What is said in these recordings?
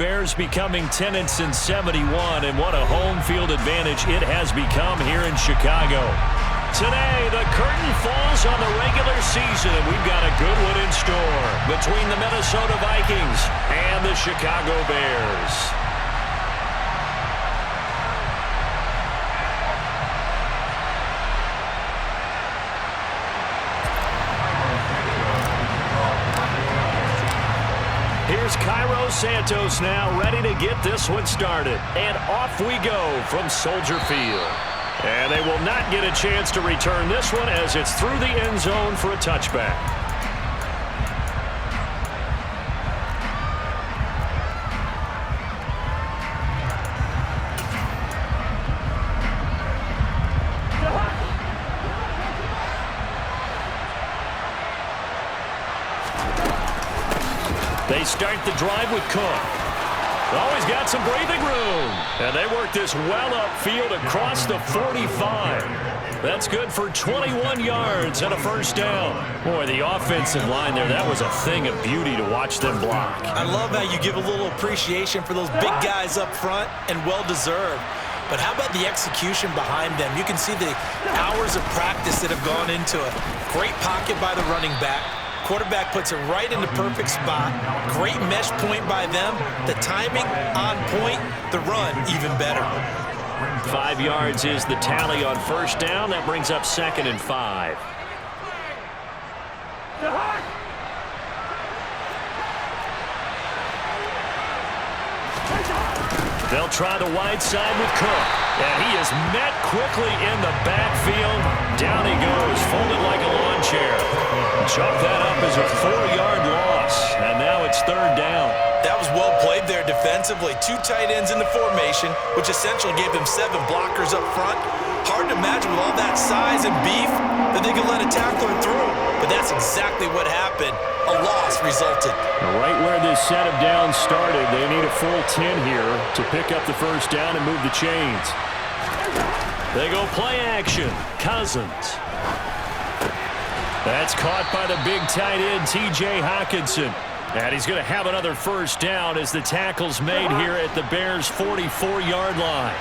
Bears becoming 10-71, and what a home field advantage it has become here in Chicago. Today, the curtain falls on the regular season, and we've got a good one in store between the Minnesota Vikings and the Chicago Bears. Here's Cairo Santos now ready to get this one started. And off we go from Soldier Field. And they will not get a chance to return this one as it's through the end zone for a touchback. They start the drive with Cook. Always got some breathing room. And they work this well upfield across the 45. That's good for 21 yards and a first down. Boy, the offensive line there, that was a thing of beauty to watch them block. I love how you give a little appreciation for those big guys up front, and well-deserved. But how about the execution behind them? You can see the hours of practice that have gone into it. Great pocket by the running back. Quarterback puts it right in the perfect spot. Great mesh point by them. The timing on point. The run even better. 5 yards is the tally on first down. That brings up 2nd and 5. They'll try the wide side with Cook. And he is met quickly in the backfield. Down he goes, folded like a lawn chair. Chalk that up as a 4-yard loss. And now it's 3rd down. That was well played there defensively. 2 tight ends in the formation, which essentially gave them 7 blockers up front. Hard to imagine with all that size and beef that they could let a tackler through. But that's exactly what happened. A loss resulted. Right where this set of downs started, they need a full 10 here to pick up the first down and move the chains. They go play action. Cousins. That's caught by the big tight end, T.J. Hockenson. And he's going to have another first down as the tackle's made here at the Bears' 44-yard line.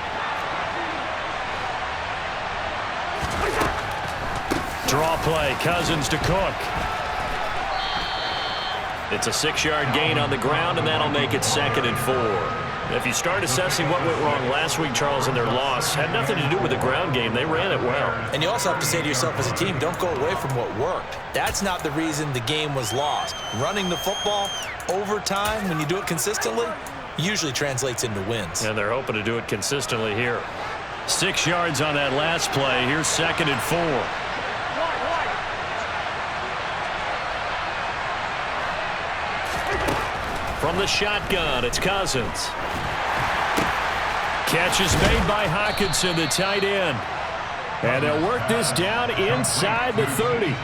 Draw play, Cousins to Cook. It's a 6-yard gain on the ground, and that'll make it 2nd and 4. If you start assessing what went wrong last week, Charles, in their loss, had nothing to do with the ground game. They ran it well. And you also have to say to yourself as a team, don't go away from what worked. That's not the reason the game was lost. Running the football over time, when you do it consistently, usually translates into wins. And they're hoping to do it consistently here. 6 yards on that last play. Here's 2nd and 4. From the shotgun, it's Cousins. Catch is made by Hockenson, the tight end. And they'll work this down inside the 30.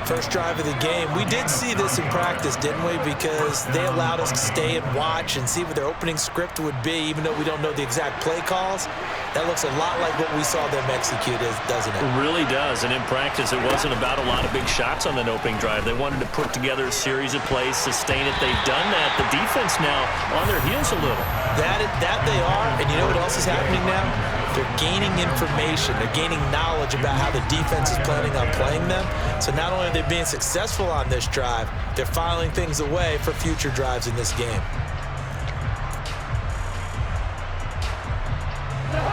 First drive of the game. We did see this in practice, didn't we? Because they allowed us to stay and watch and see what their opening script would be, even though we don't know the exact play calls. That looks a lot like what we saw them execute, doesn't it? It really does. And in practice, it wasn't about a lot of big shots on that opening drive. They wanted to put together a series of plays, sustain it. They've done that. The defense now on their heels a little. That they are. And you know what else is happening now? They're gaining information. They're gaining knowledge about how the defense is planning on playing them. So not only are they being successful on this drive, they're filing things away for future drives in this game.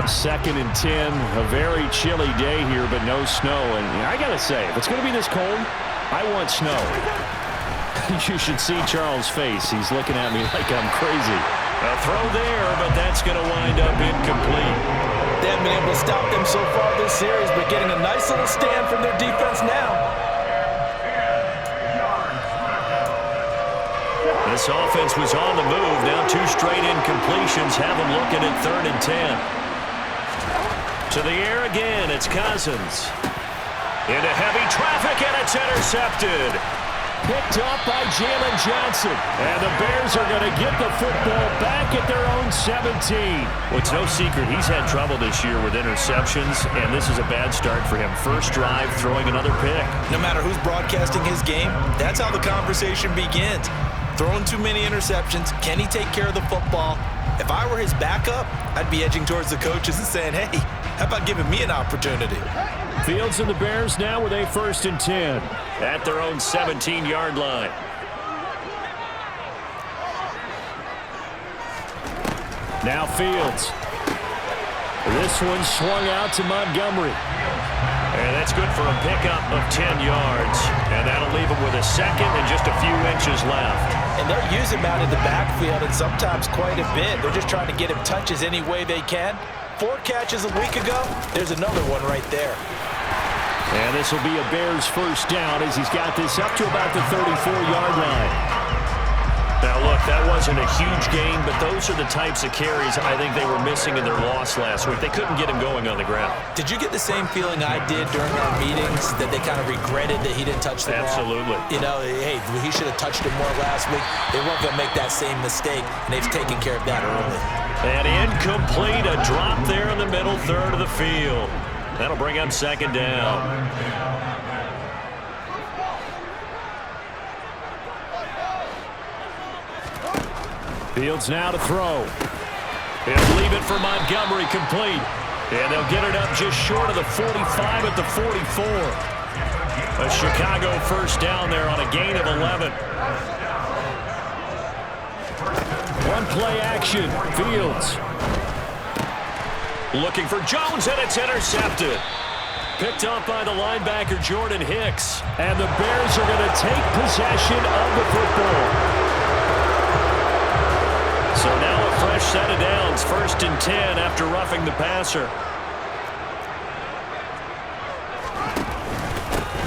2nd and 10, a very chilly day here, but no snow. And I got to say, if it's going to be this cold, I want snow. You should see Charles' face. He's looking at me like I'm crazy. A throw there, but that's going to wind up incomplete. They haven't been able to stop them so far this series, but getting a nice little stand from their defense now. This offense was on the move. Now 2 straight incompletions have them looking at 3rd and 10. To the air again, it's Cousins. Into heavy traffic, and it's intercepted. Picked up by Jalen Johnson. And the Bears are going to get the football back at their own 17. Well, it's no secret he's had trouble this year with interceptions, and this is a bad start for him. First drive, throwing another pick. No matter who's broadcasting his game, that's how the conversation begins. Throwing too many interceptions. Can he take care of the football? If I were his backup, I'd be edging towards the coaches and saying, hey, how about giving me an opportunity? Fields and the Bears now with a 1st and 10 at their own 17-yard line. Now Fields. This one swung out to Montgomery. And that's good for a pickup of 10 yards. And that'll leave him with a second and just a few inches left. And they'll use him out in the backfield and sometimes quite a bit. They're just trying to get him touches any way they can. 4 catches a week ago. There's another one right there. And this will be a Bears 1st down as he's got this up to about the 34-yard line. Now, look, that wasn't a huge gain, but those are the types of carries I think they were missing in their loss last week. They couldn't get him going on the ground. Did you get the same feeling I did during our meetings, that they kind of regretted that he didn't touch the ball? Absolutely. You know, hey, he should have touched it more last week. They weren't going to make that same mistake, and they've taken care of that early. And incomplete, a drop there in the middle third of the field. That'll bring up 2nd down. Fields now to throw. He'll leave it for Montgomery, complete. And they'll get it up just short of the 45 at the 44. A Chicago 1st down there on a gain of 11. One play action. Fields. Looking for Jones, and it's intercepted. Picked up by the linebacker, Jordan Hicks. And the Bears are going to take possession of the football. So now a fresh set of downs, 1st and 10 after roughing the passer.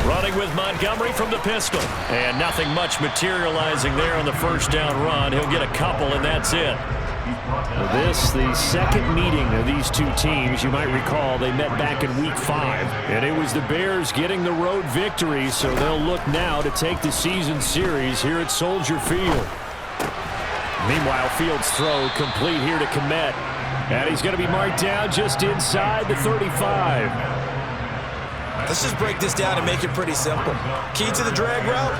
Running with Montgomery from the pistol. And nothing much materializing there on the 1st down run. He'll get a couple, and that's it. This, the second meeting of these two teams. You might recall they met back in Week 5. And it was the Bears getting the road victory, so they'll look now to take the season series here at Soldier Field. Meanwhile, Fields' throw complete here to Kmet. And he's going to be marked down just inside the 35. Let's just break this down and make it pretty simple. Key to the drag route,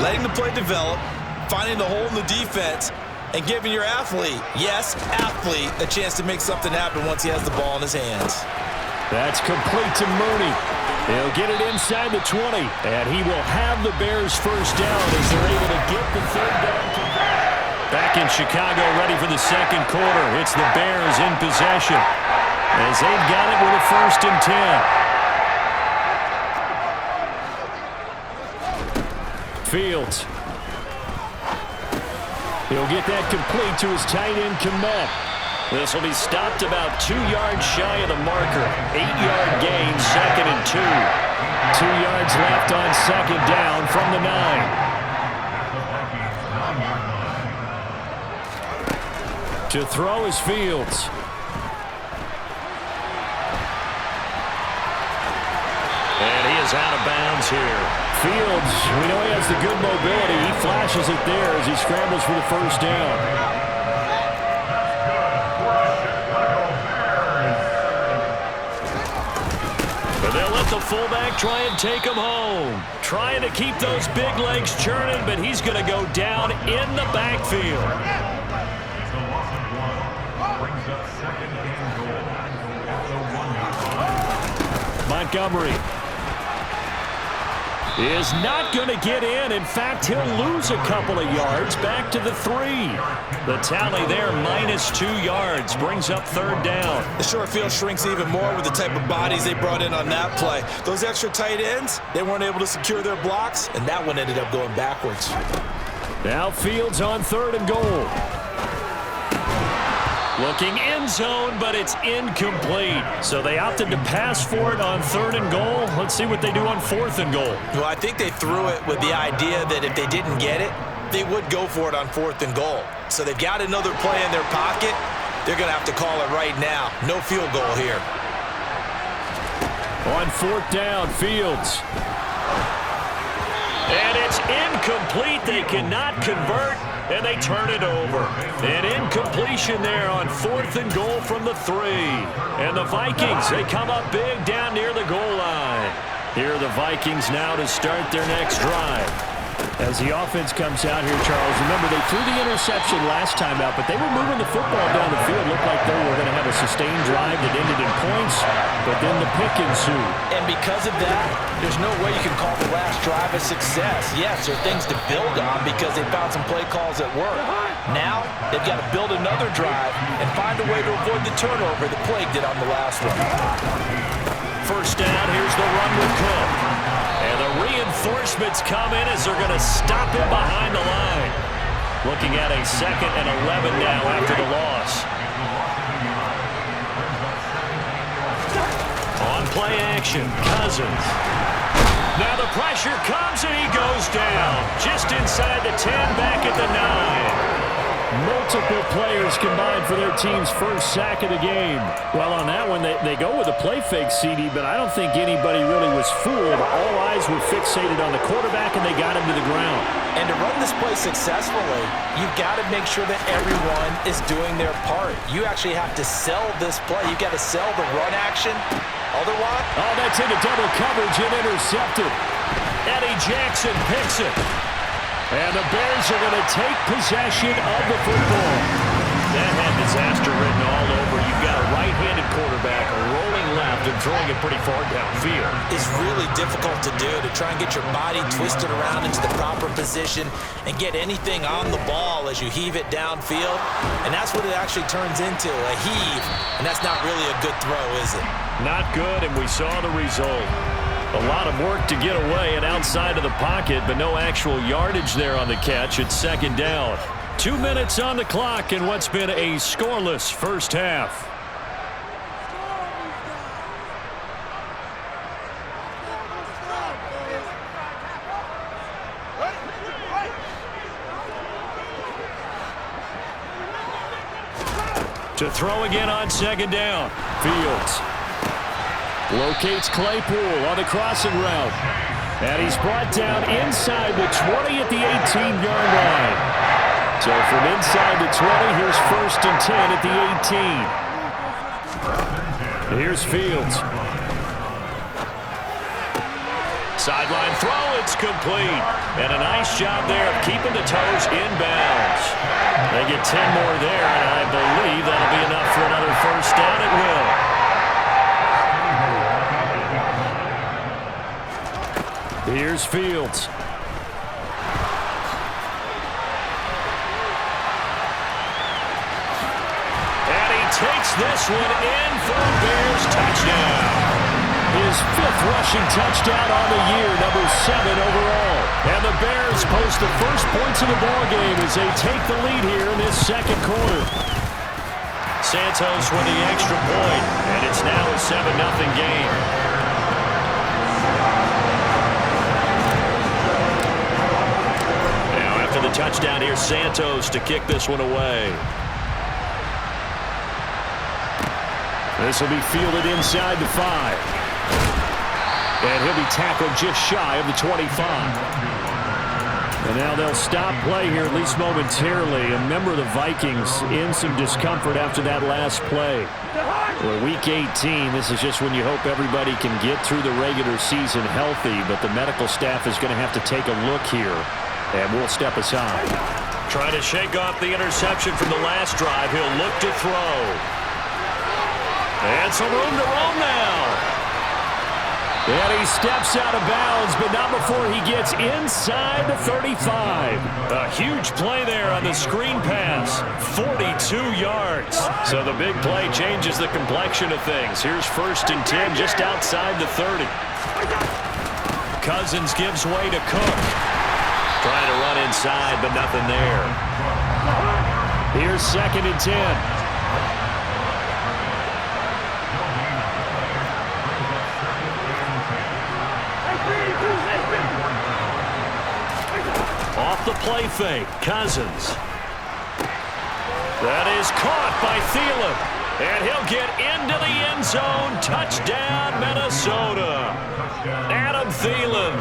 letting the play develop, finding the hole in the defense, and giving your athlete, yes, athlete, a chance to make something happen once he has the ball in his hands. That's complete to Mooney. He'll get it inside the 20, and he will have the Bears 1st down as they're able to get the 3rd down. Back in Chicago, ready for the 2nd quarter. It's the Bears in possession as they've got it with a 1st and 10. Fields. He'll get that complete to his tight end, Kmet. This will be stopped about 2 yards shy of the marker. 8-yard gain, 2nd and 2. 2 yards left on 2nd down from the 9. To throw is Fields. And he is out of bounds here. Fields, we know he has the good mobility. He flashes it there as he scrambles for the 1st down. But they'll let the fullback try and take him home. Trying to keep those big legs churning, but he's going to go down in the backfield. Montgomery is not going to get in. In fact, he'll lose a couple of yards back to the 3. The tally there, -2 yards, brings up 3rd down. The short field shrinks even more with the type of bodies they brought in on that play. Those extra tight ends, they weren't able to secure their blocks, and that one ended up going backwards. Now Fields on 3rd and goal. Looking end zone, but it's incomplete. So they opted to pass for it on 3rd and goal. Let's see what they do on 4th and goal. Well, I think they threw it with the idea that if they didn't get it, they would go for it on 4th and goal. So they've got another play in their pocket. They're going to have to call it right now. No field goal here. On 4th down, Fields. And it's incomplete. They cannot convert, and they turn it over. An incompletion there on 4th and goal from the 3. And the Vikings, they come up big down near the goal line. Here are the Vikings now to start their next drive. As the offense comes out here, Charles, remember they threw the interception last time out, but they were moving the football down the field. Looked like they were going to have a sustained drive that ended in points, but then the pick ensued. And because of that, there's no way you can call the last drive a success. Yes, there are things to build on because they found some play calls that work. Now, they've got to build another drive and find a way to avoid the turnover the plague did on the last one. First down, here's the run with Cook. And the reinforcements come in as they're going to stop him behind the line. Looking at a 2nd and 11 now after the loss. On play action, Cousins. Now the pressure comes and he goes down. Just inside the 10, back at the 9. Multiple players combined for their team's first sack of the game. Well, on that one, they go with a play fake, CD, but I don't think anybody really was fooled. All eyes were fixated on the quarterback, and they got him to the ground. And to run this play successfully, you've got to make sure that everyone is doing their part. You actually have to sell this play. You've got to sell the run action. Otherwise... Oh, that's into double coverage and intercepted. Eddie Jackson picks it. And the Bears are going to take possession of the football. That had disaster written all over. You've got a right-handed quarterback rolling left and throwing it pretty far downfield. It's really difficult to do, to try and get your body twisted around into the proper position and get anything on the ball as you heave it downfield. And that's what it actually turns into, a heave. And that's not really a good throw, is it? Not good, and we saw the result. A lot of work to get away and outside of the pocket, but no actual yardage there on the catch. It's 2nd down. 2 minutes on the clock in what's been a scoreless first half. To throw again on 2nd down. Fields. Locates Claypool on the crossing route. And he's brought down inside the 20 at the 18-yard line. So from inside the 20, here's 1st and 10 at the 18. Here's Fields. Sideline throw, it's complete. And a nice job there of keeping the toes inbounds. They get 10 more there, and I believe that'll be enough for another first down. It will. Here's Fields. And he takes this one in for a Bears touchdown. His 5th rushing touchdown on the year, number 7 overall. And the Bears post the first points of the ballgame as they take the lead here in this 2nd quarter. Santos with the extra point, and it's now a 7-0 game. To the touchdown here, Santos to kick this one away. This will be fielded inside the 5. And he'll be tackled just shy of the 25. And now they'll stop play here, at least momentarily. A member of the Vikings in some discomfort after that last play. Well, week 18, this is just when you hope everybody can get through the regular season healthy, but the medical staff is going to have to take a look here. And we'll step aside. Trying to shake off the interception from the last drive. He'll look to throw. And some room to roam now. And he steps out of bounds, but not before he gets inside the 35. A huge play there on the screen pass. 42 yards. So the big play changes the complexion of things. Here's 1st and 10 just outside the 30. Cousins gives way to Cook. Trying to run inside, but nothing there. Here's 2nd and 10. Off the play fake, Cousins. That is caught by Thielen. And he'll get into the end zone. Touchdown, Minnesota. Adam Thielen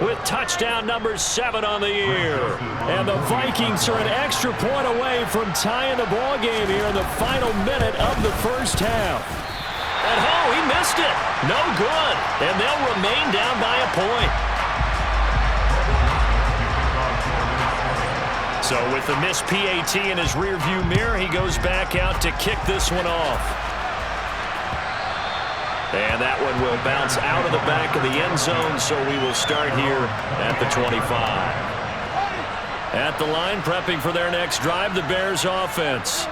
with touchdown number 7 on the year. And the Vikings are an extra point away from tying the ball game here in the final minute of the first half. And he missed it. No good. And they'll remain down by a point. So with the missed PAT in his rearview mirror, he goes back out to kick this one off. And that one will bounce out of the back of the end zone, so we will start here at the 25. At the line, prepping for their next drive, the Bears offense.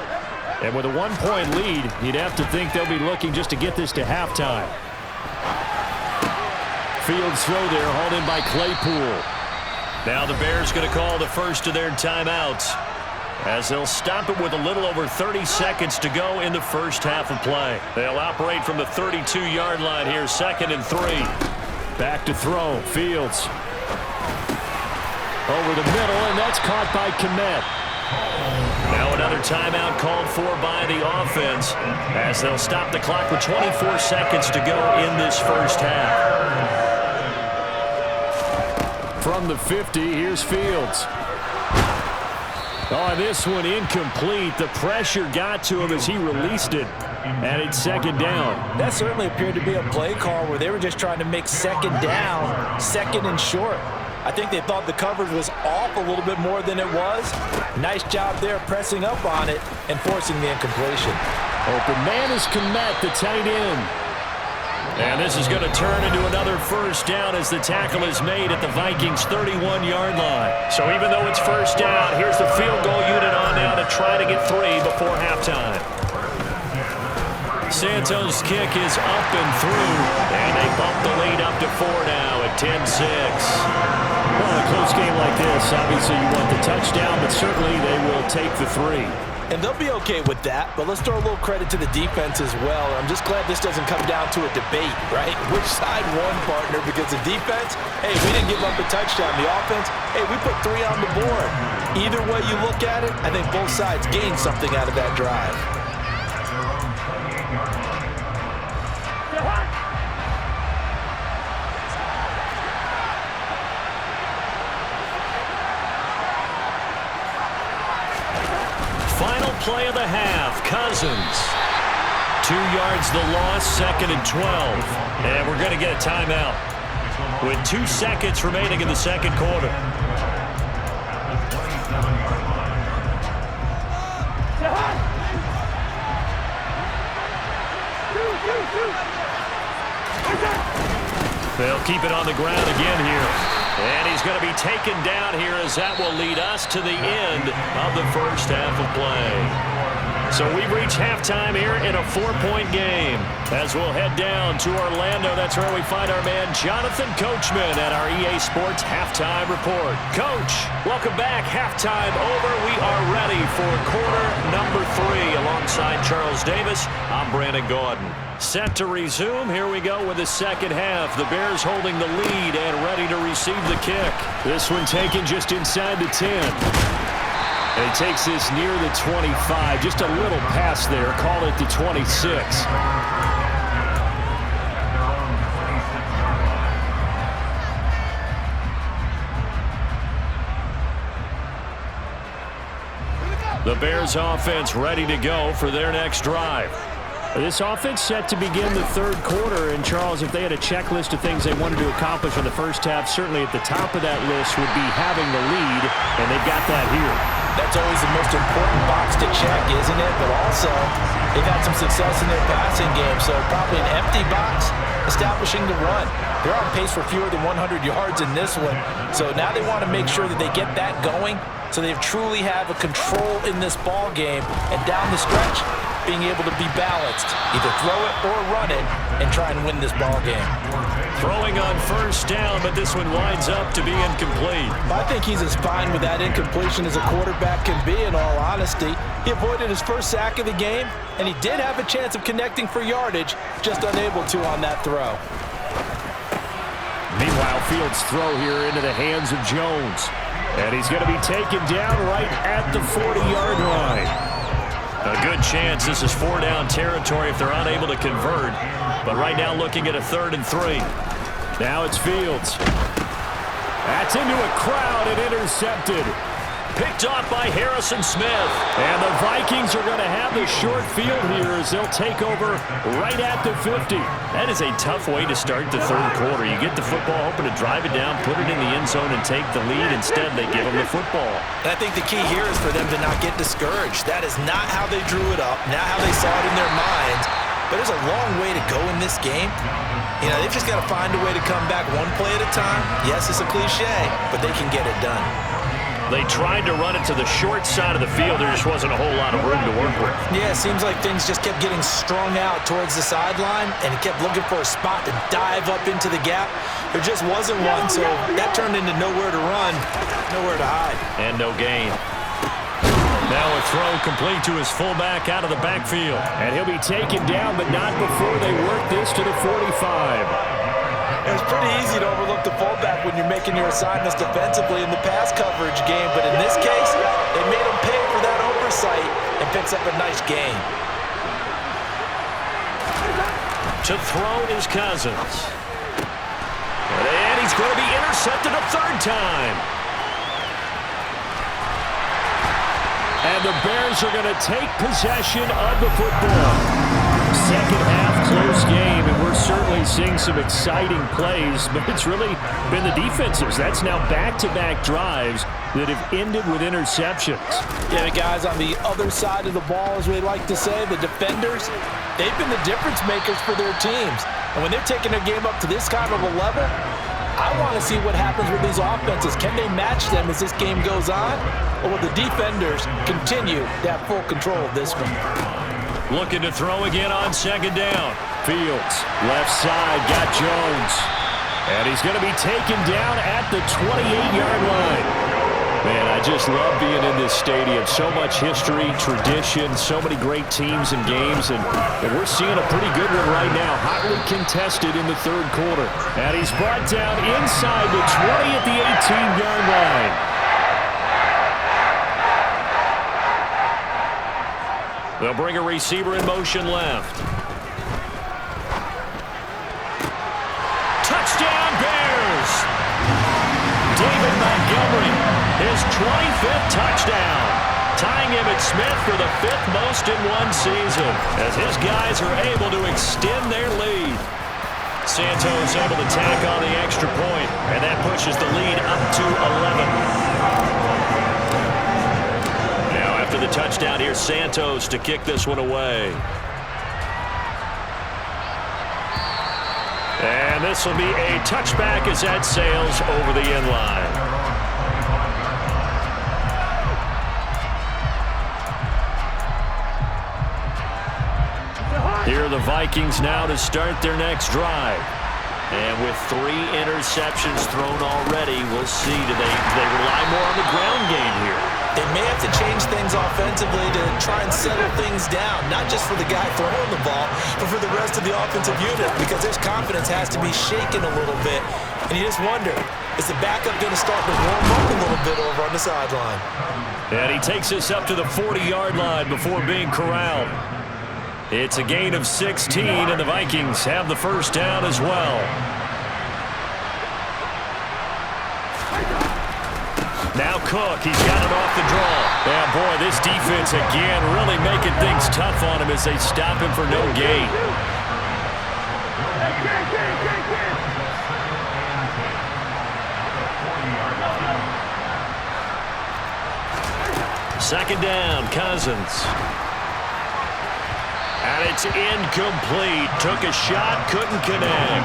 And with a one-point lead, you'd have to think they'll be looking just to get this to halftime. Fields throw there, hauled in by Claypool. Now the Bears going to call the first of their timeouts, as they'll stop it with a little over 30 seconds to go in the first half of play. They'll operate from the 32-yard line here, 2nd and 3. Back to throw, Fields. Over the middle, and that's caught by Kmet. Now another timeout called for by the offense, as they'll stop the clock with 24 seconds to go in this first half. From the 50, here's Fields. Oh, this one incomplete. The pressure got to him as he released it. And it's 2nd down. That certainly appeared to be a play call where they were just trying to make 2nd down, 2nd and short. I think they thought the coverage was off a little bit more than it was. Nice job there pressing up on it and forcing the incompletion. Open man is Kmet, the tight end. And this is going to turn into another first down as the tackle is made at the Vikings' 31-yard line. So even though it's first down, here's the field goal unit on now to try to get 3 before halftime. Santos' kick is up and through, and they bump the lead up to 4 now at 10-6. Well, in a close game like this, obviously you want the touchdown, but certainly they will take the 3. And they'll be okay with that, but let's throw a little credit to the defense as well. I'm just glad this doesn't come down to a debate, right? Which side won, partner? Because the defense, hey, we didn't give up a touchdown. The offense, hey, we put 3 on the board. Either way you look at it, I think both sides gained something out of that drive. Final play of the half, Cousins. 2 yards the loss, 2nd and 12. And we're going to get a timeout with 2 seconds remaining in the second quarter. They'll keep it on the ground again here. And he's going to be taken down here, as that will lead us to the end of the first half of play. So we've reached halftime here in a 4-point game. As we'll head down to Orlando, that's where we find our man Jonathan Coachman at our EA Sports Halftime Report. Coach, welcome back. Halftime over. We are ready for quarter number 3. Alongside Charles Davis, I'm Brandon Gaudin. Set to resume. Here we go with the second half. The Bears holding the lead and ready to receive the kick. This one taken just inside the 10. And he takes this near the 25. Just a little pass there. Call it the 26. The Bears offense ready to go for their next drive. This offense set to begin the third quarter. And, Charles, if they had a checklist of things they wanted to accomplish in the first half, certainly at the top of that list would be having the lead, and they've got that here. That's always the most important box to check, isn't it? But also, they've had some success in their passing game, so probably an empty box establishing the run. They're on pace for fewer than 100 yards in this one, so now they want to make sure that they get that going so they truly have a control in this ball game, and down the stretch, being able to be balanced, either throw it or run it, and try and win this ball game. Throwing on first down, but this one winds up to be incomplete. I think he's as fine with that incompletion as a quarterback can be, in all honesty. He avoided his first sack of the game, and he did have a chance of connecting for yardage, just unable to on that throw. Meanwhile, Fields' throw here into the hands of Jones. And he's going to be taken down right at the 40-yard line. A good chance this is 4-down territory if they're unable to convert. But right now looking at a 3rd and 3. Now it's Fields. That's into a crowd and intercepted. Picked off by Harrison Smith. And the Vikings are going to have the short field here as they'll take over right at the 50. That is a tough way to start the third quarter. You get the football, hoping to drive it down, put it in the end zone, and take the lead. Instead, they give them the football. And I think the key here is for them to not get discouraged. That is not how they drew it up, not how they saw it in their minds. But there's a long way to go in this game. You know, they've just got to find a way to come back one play at a time. Yes, it's a cliche, but they can get it done. They tried to run it to the short side of the field. There just wasn't a whole lot of room to work with. Yeah, it seems like things just kept getting strung out towards the sideline, and he kept looking for a spot to dive up into the gap. There just wasn't one, so that turned into nowhere to run, nowhere to hide. And no gain. Now a throw complete to his fullback out of the backfield. And he'll be taken down, but not before they work this to the 45. It's pretty easy to overlook the fullback when you're making your assignments defensively in the pass coverage game, but in this case, they made him pay for that oversight and picks up a nice gain. To throw is Cousins. And he's going to be intercepted a third time. And the Bears are going to take possession of the football. Second half, close game, and we're certainly seeing some exciting plays, but it's really been the defenses. That's now back-to-back drives that have ended with interceptions. Yeah, the guys on the other side of the ball, as we like to say, the defenders, they've been the difference makers for their teams. And when they're taking their game up to this kind of a level, I want to see what happens with these offenses. Can they match them as this game goes on? Or will the defenders continue to have full control of this one? Looking to throw again on second down. Fields, left side, got Jones. And he's going to be taken down at the 28-yard line. Man, I just love being in this stadium. So much history, tradition, so many great teams and games. And we're seeing a pretty good one right now. Hotly contested in the third quarter. And he's brought down inside the 20 at the 18-yard line. They'll bring a receiver in motion left. Touchdown, Bears! David Montgomery, his 25th touchdown, tying Emmitt Smith for the 5th most in one season, as his guys are able to extend their lead. Santos able to tack on the extra point, and that pushes the lead up to 11. After the touchdown, here's Santos to kick this one away. And this will be a touchback as that sails over the end line. Here are the Vikings now to start their next drive. And with 3 interceptions thrown already, we'll see. Do they rely more on the ground game here? They may have to change things offensively to try and settle things down, not just for the guy throwing the ball, but for the rest of the offensive unit, because their confidence has to be shaken a little bit. And you just wonder, is the backup going to start to warm up a little bit over on the sideline? And he takes us up to the 40-yard line before being corralled. It's a gain of 16, and the Vikings have the first down as well. Now Cook, he's got it off the draw. Yeah, boy, this defense again really making things tough on him as they stop him for no gain. Second down, Cousins. And it's incomplete. Took a shot, couldn't connect.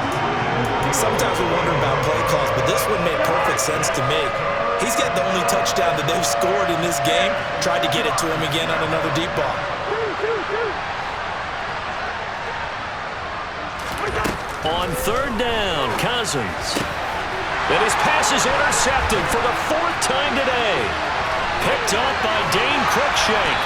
Sometimes we wonder about play calls, but this one made perfect sense to me. He's got the only touchdown that they've scored in this game. Tried to get it to him again on another deep ball. On third down, Cousins. And his pass is intercepted for the 4th time today. Picked up by Dane Cruikshank.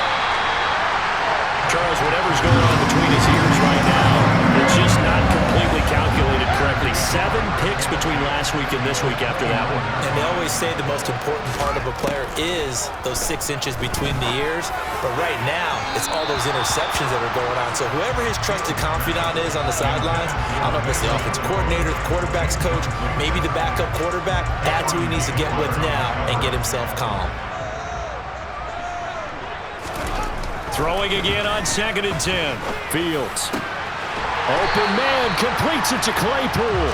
Charles, whatever's going on between his ears right now, it's just not completely calculated correctly. 7 picks between last week and this week after that one. And they always say the most important part of a player is those 6 inches between the ears. But right now, it's all those interceptions that are going on. So whoever his trusted confidant is on the sidelines, I don't know if it's the offensive coordinator, the quarterback's coach, maybe the backup quarterback, that's who he needs to get with now and get himself calm. Throwing again on 2nd and 10. Fields. Open man, completes it to Claypool.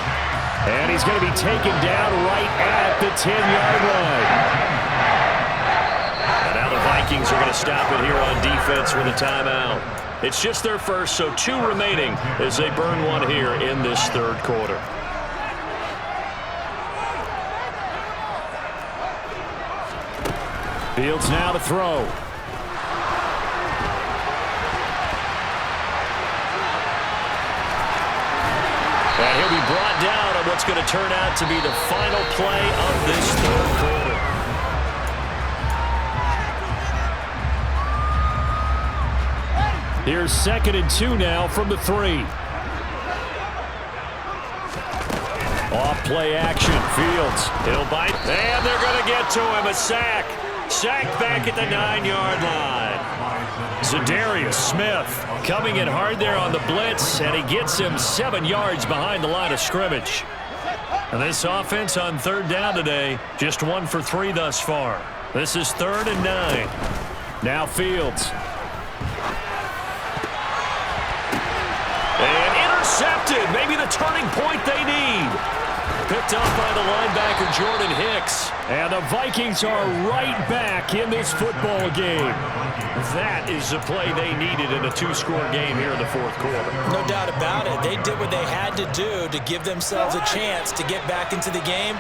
And he's going to be taken down right at the 10-yard line. And now the Vikings are going to stop it here on defense with a timeout. It's just their first, so 2 remaining as they burn one here in this 3rd quarter. Fields now to throw. And he'll be brought down on what's going to turn out to be the final play of this 3rd quarter. Here's 2nd and 2 now from the 3. Off play action. Fields. He'll bite. And they're going to get to him. A sack. Sacked back at the 9-yard line. Zadarius Smith coming in hard there on the blitz, and he gets him 7 yards behind the line of scrimmage. And this offense on 3rd down today, just 1 for 3 thus far. This is 3rd and 9. Now Fields. And intercepted. Maybe the turning point they need. Picked up by the linebacker, Jordan Hicks. And the Vikings are right back in this football game. That is the play they needed in a 2-score game here in the 4th quarter. No doubt about it. They did what they had to do to give themselves a chance to get back into the game.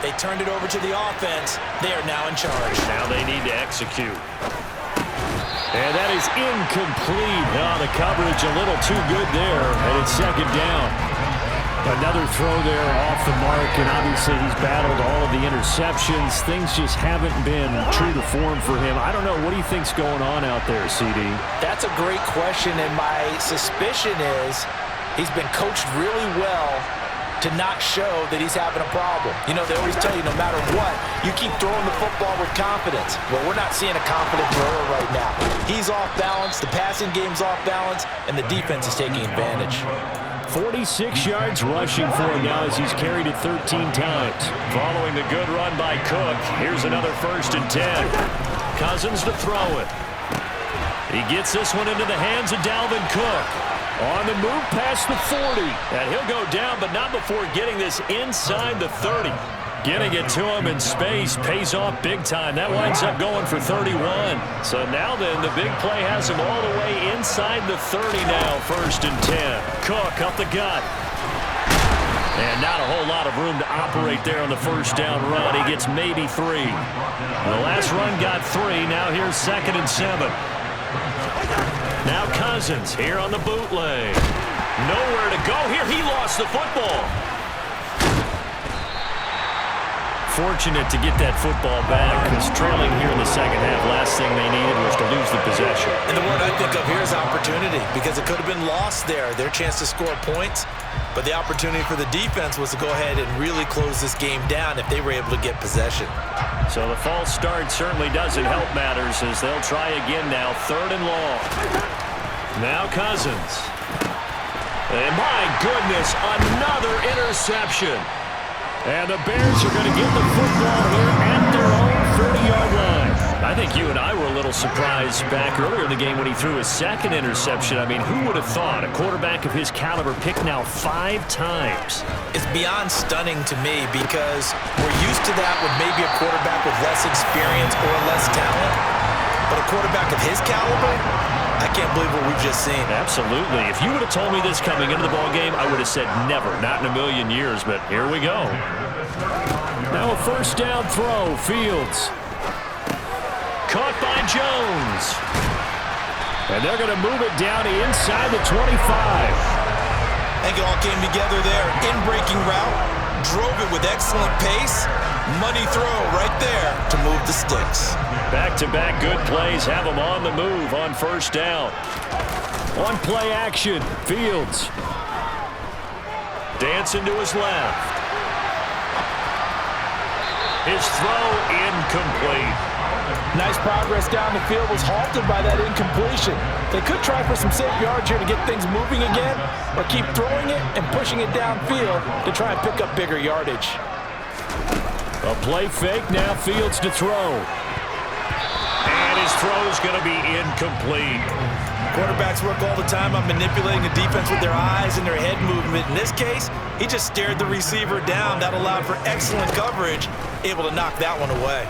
They turned it over to the offense. They are now in charge. Now they need to execute. And that is incomplete. Oh, the coverage a little too good there, and it's 2nd down. Another throw there off the mark, and obviously he's battled all of the interceptions. Things just haven't been true to form for him. I don't know. What do you think's going on out there, CD? That's a great question, and my suspicion is he's been coached really well to not show that he's having a problem. You know, they always tell you no matter what, you keep throwing the football with confidence. Well, we're not seeing a confident thrower right now. He's off balance, the passing game's off balance, and the defense is taking advantage. 46 yards rushing for him now as he's carried it 13 times. Following the good run by Cook, here's another 1st and 10. Cousins to throw it. He gets this one into the hands of Dalvin Cook. On the move past the 40. And he'll go down, but not before getting this inside the 30. Getting it to him in space pays off big time. That winds up going for 31. So now then, the big play has him all the way inside the 30 now, 1st and 10. Cook up the gut. And not a whole lot of room to operate there on the 1st down run. He gets maybe 3. The last run got 3. Now here's 2nd and 7. Now Cousins here on the bootleg. Nowhere to go here. He lost the football. Fortunate to get that football back, because trailing here in the 2nd half, last thing they needed was to lose the possession. And the word I think of here is opportunity, because it could have been lost there, their chance to score points. But the opportunity for the defense was to go ahead and really close this game down if they were able to get possession. So the false start certainly doesn't help matters as they'll try again now, 3rd and long. Now Cousins. And my goodness, another interception. And the Bears are going to get the football here at their own 30-yard line. I think you and I were a little surprised back earlier in the game when he threw his 2nd interception. I mean, who would have thought a quarterback of his caliber picked now 5 times? It's beyond stunning to me because we're used to that with maybe a quarterback with less experience or less talent. But a quarterback of his caliber, I can't believe what we've just seen. Absolutely. If you would have told me this coming into the ballgame, I would have said never, not in a million years, but here we go. Now a 1st down throw, Fields. Caught by Jones. And they're going to move it down to inside the 25. I think it all came together there. In-breaking route, drove it with excellent pace. Money throw right there to move the sticks. Back-to-back good plays have them on the move on 1st down. On play action, Fields. Dancing to his left. His throw incomplete. Nice progress down the field was halted by that incompletion. They could try for some safe yards here to get things moving again, or keep throwing it and pushing it downfield to try and pick up bigger yardage. A play fake, now Fields to throw. And his throw's going to be incomplete. Quarterbacks work all the time on manipulating the defense with their eyes and their head movement. In this case, he just stared the receiver down. That allowed for excellent coverage, able to knock that one away.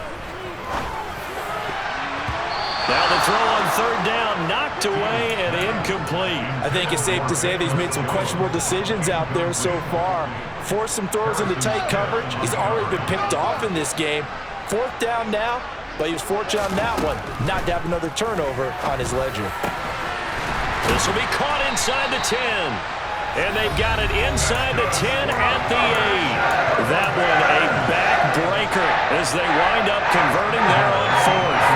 Now the throw on third down, knocked away and incomplete. I think it's safe to say that he's made some questionable decisions out there so far. Forced some throws into tight coverage. He's already been picked off in this game. Fourth down now, but he was fortunate on that one, not to have another turnover on his ledger. This will be caught inside the 10. And they've got it inside the 10 at the 8. That one a backbreaker as they wind up converting there on fourth.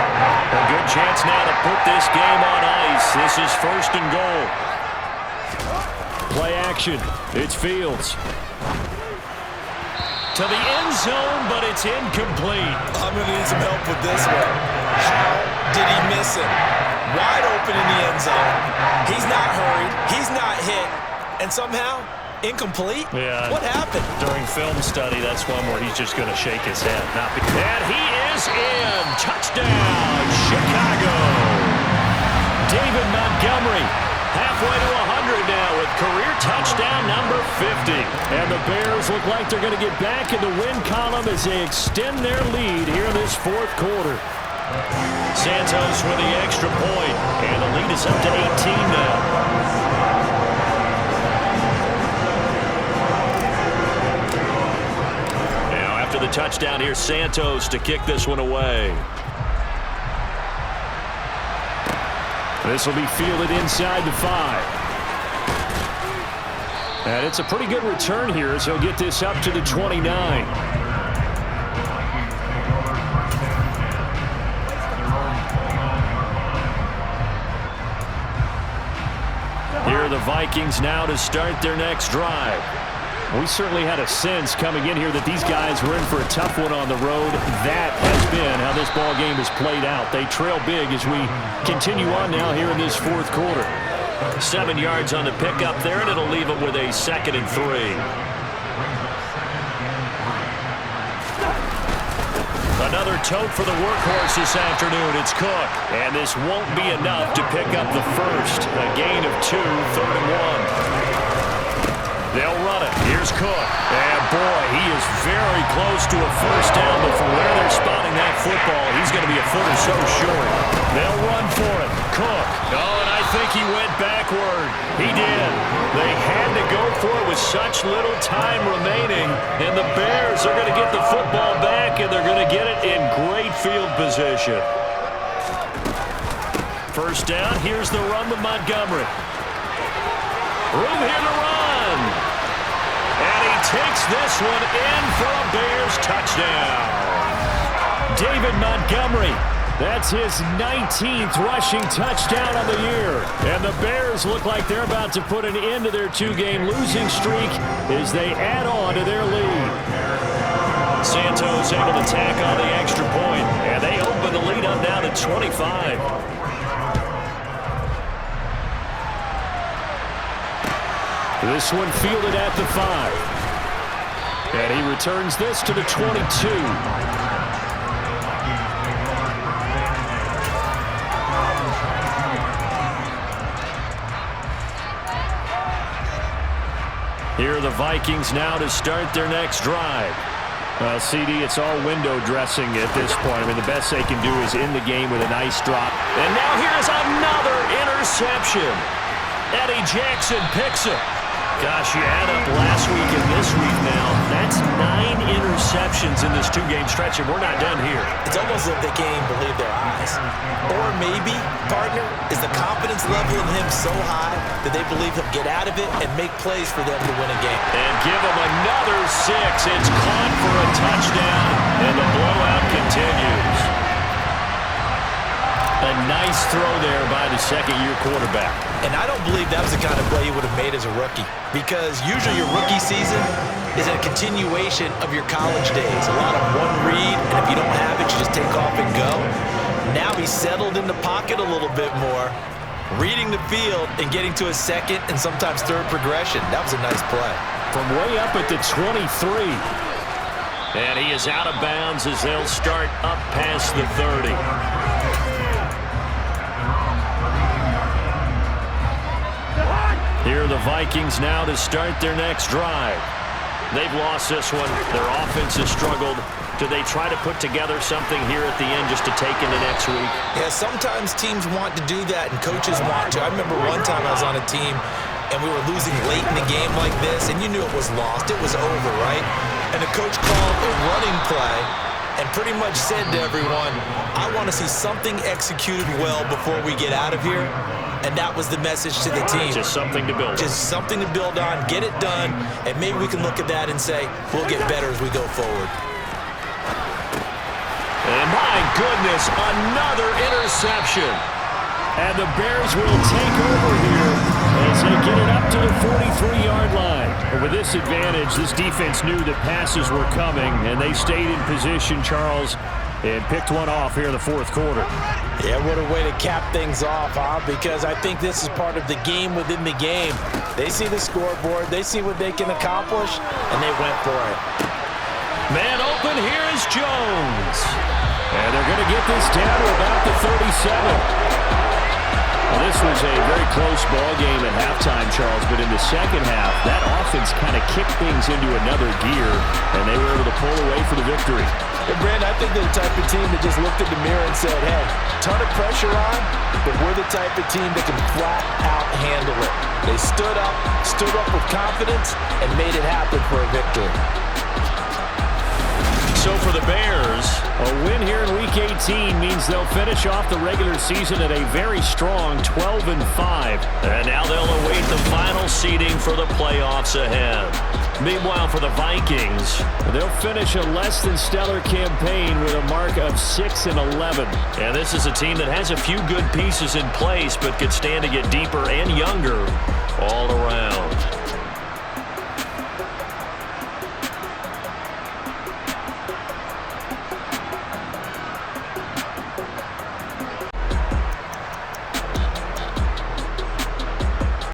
A good chance now to put this game on ice. This is first and goal. Play action. It's Fields. To the end zone, but it's incomplete. I'm going to need some help with this one. How did he miss him? Wide open in the end zone. He's not hurried. He's not hit. And somehow, incomplete? Yeah. What happened? During film study, that's one where he's just going to shake his head. And he is in. Touchdown, Chicago. David Montgomery, halfway to 100 now with career touchdown number 50. And the Bears look like they're going to get back in the win column as they extend their lead here in this fourth quarter. Santos with the extra point, and the lead is up to 18 now. After the touchdown, here's Santos to kick this one away. This will be fielded inside the 5. And it's a pretty good return here as he'll get this up to the 29. Here are the Vikings now to start their next drive. We certainly had a sense coming in here that these guys were in for a tough one on the road. That has been how this ball game has played out. They trail big as we continue on now here in this fourth quarter. 7 yards on the pickup there, and it'll leave them with a 2nd and 3. Another tote for the workhorse this afternoon. It's Cook. And this won't be enough to pick up the first. A gain of 2, 3rd and 1. They'll run it. Here's Cook. And boy, he is very close to a first down, but from where they're spotting that football, he's going to be a foot or so short. They'll run for it. Cook. Oh, and I think he went backward. He did. They had to go for it with such little time remaining, and the Bears are going to get the football back, and they're going to get it in great field position. First down. Here's the run to Montgomery. Room here to run. And he takes this one in for a Bears touchdown. David Montgomery. That's his 19th rushing touchdown on the year. And the Bears look like they're about to put an end to their 2-game losing streak as they add on to their lead. Santos able to tack on the extra point, and they open the lead up now to 25. This one fielded at the 5. And he returns this to the 22. Here are the Vikings now to start their next drive. CD, it's all window dressing at this point. I mean, the best they can do is in the game with a nice drop. And now here's another interception. Eddie Jackson picks it. Gosh, you add up last week and this week now. That's 9 interceptions in this 2-game stretch, and we're not done here. It's almost like they can't even believe their eyes. Or maybe, partner, is the confidence level in him so high that they believe he'll get out of it and make plays for them to win a game. And give him another 6. It's caught for a touchdown, and the blowout continues. A nice throw there by the second-year quarterback. And I don't believe that was the kind of play he would have made as a rookie, because usually your rookie season is a continuation of your college days. A lot of one read, and if you don't have it, you just take off and go. Now he's settled in the pocket a little bit more, reading the field and getting to a second and sometimes third progression. That was a nice play. From way up at the 23. And he is out of bounds as they'll start up past the 30. the Vikings now to start their next drive. They've lost this one. Their offense has struggled. Do they try to put together something here at the end just to take into next week? Yeah, sometimes teams want to do that and coaches want to. I remember one time I was on a team and we were losing late in the game like this, and you knew it was lost. It was over, right? And the coach called a running play and pretty much said to everyone, I want to see something executed well before we get out of here. And that was the message to the team. Just something to build on. Just something to build on, get it done, and maybe we can look at that and say, we'll get better as we go forward. And my goodness, another interception. And the Bears will take over here as they get it up to the 43-yard line. And with this advantage, this defense knew that passes were coming, and they stayed in position, Charles, and picked one off here in the fourth quarter. Yeah, what a way to cap things off, huh? Because I think this is part of the game within the game. They see the scoreboard, they see what they can accomplish, and they went for it. Man open, here is Jones. And they're going to get this down to about the 37. Well, this was a very close ball game at halftime, Charles, but in the second half, that offense kind of kicked things into another gear, and they were able to pull away for the victory. Hey, Brandon, I think they're the type of team that just looked in the mirror and said, hey, ton of pressure on, but we're the type of team that can flat out handle it. They stood up with confidence, and made it happen for a victory. So for the Bears, a win here in Week 18 means they'll finish off the regular season at a very strong 12-5. And now they'll await the final seeding for the playoffs ahead. Meanwhile, for the Vikings, they'll finish a less than stellar campaign with a mark of 6-11. And this is a team that has a few good pieces in place, but could stand to get deeper and younger all around.